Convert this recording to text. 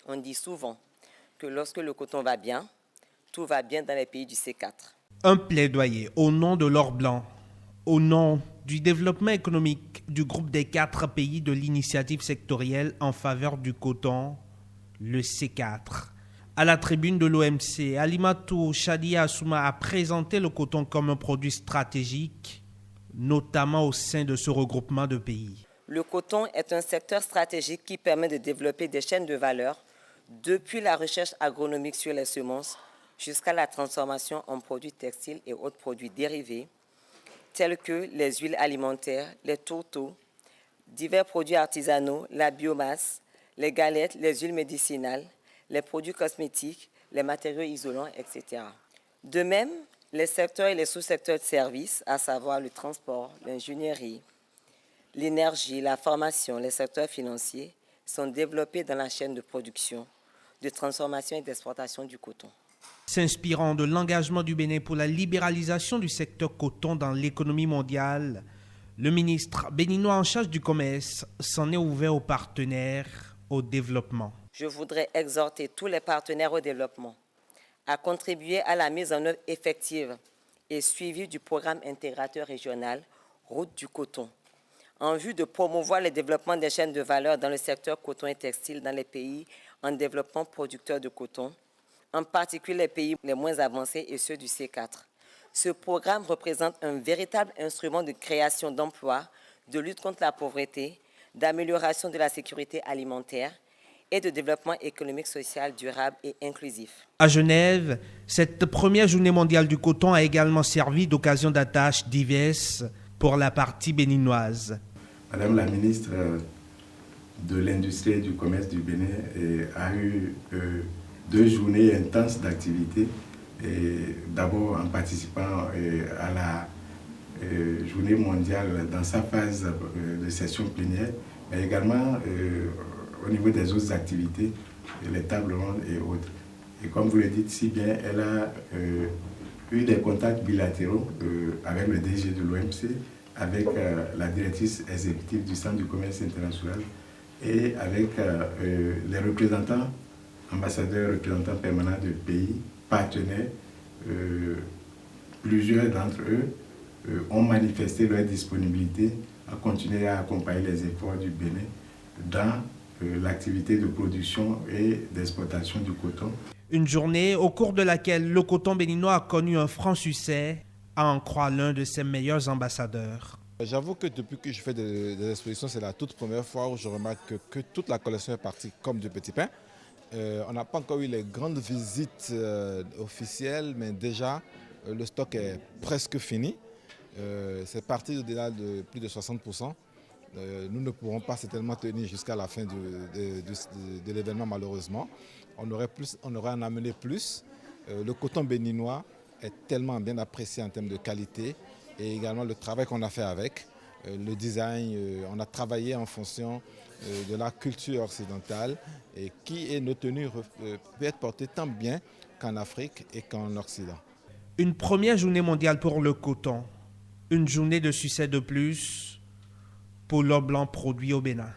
On dit souvent que lorsque le coton va bien, tout va bien dans les pays du C4. Un plaidoyer au nom de l'or blanc, au nom du développement économique du groupe des 4 pays de l'initiative sectorielle en faveur du coton, le C4. À la tribune de l'OMC, Alimatou Shadia Assouma a présenté le coton comme un produit stratégique, notamment au sein de ce regroupement de pays. Le coton est un secteur stratégique qui permet de développer des chaînes de valeur depuis la recherche agronomique sur les semences jusqu'à la transformation en produits textiles et autres produits dérivés, tels que les huiles alimentaires, les tourteaux, divers produits artisanaux, la biomasse, les galettes, les huiles médicinales, les produits cosmétiques, les matériaux isolants, etc. De même, les secteurs et les sous-secteurs de services, à savoir le transport, l'ingénierie, l'énergie, la formation, les secteurs financiers, sont développés dans la chaîne de production, de transformation et d'exportation du coton. S'inspirant de l'engagement du Bénin pour la libéralisation du secteur coton dans l'économie mondiale, le ministre béninois en charge du commerce s'en est ouvert aux partenaires au développement. Je voudrais exhorter tous les partenaires au développement à contribuer à la mise en œuvre effective et suivie du programme intégrateur régional Route du coton, en vue de promouvoir le développement des chaînes de valeur dans le secteur coton et textile dans les pays en développement producteurs de coton, en particulier les pays les moins avancés et ceux du C4. Ce programme représente un véritable instrument de création d'emplois, de lutte contre la pauvreté, d'amélioration de la sécurité alimentaire et de développement économique, social, durable et inclusif. À Genève, cette première journée mondiale du coton a également servi d'occasion d'attaches diverses pour la partie béninoise. Madame la ministre de l'Industrie et du Commerce du Bénin a eu 2 journées intenses d'activité. D'abord en participant à la journée mondiale dans sa phase de session plénière, mais également au niveau des autres activités, les tables rondes et autres. Et comme vous le dites si bien, elle a eu des contacts bilatéraux avec le DG de l'OMC, avec la directrice exécutive du Centre du commerce international et avec les représentants, ambassadeurs, représentants permanents de pays partenaires. Plusieurs d'entre eux ont manifesté leur disponibilité à continuer à accompagner les efforts du Bénin dans l'activité de production et d'exportation du coton. Une journée au cours de laquelle le coton béninois a connu un franc succès, à en croire l'un de ses meilleurs ambassadeurs. J'avoue que depuis que je fais des expositions, c'est la toute première fois où je remarque que toute la collection est partie comme du petit pain. On n'a pas encore eu les grandes visites officielles, mais déjà le stock est presque fini. C'est parti au-delà de plus de 60%. Nous ne pourrons pas certainement tenir jusqu'à la fin de l'événement malheureusement. On aurait en amené plus. Le coton béninois est tellement bien apprécié en termes de qualité et également le travail qu'on a fait avec. Le design, on a travaillé en fonction de la culture occidentale et qui est nos tenues peut être portée tant bien qu'en Afrique et qu'en Occident. Une première journée mondiale pour le coton, une journée de succès de plus pour l'or blanc produit au Bénin.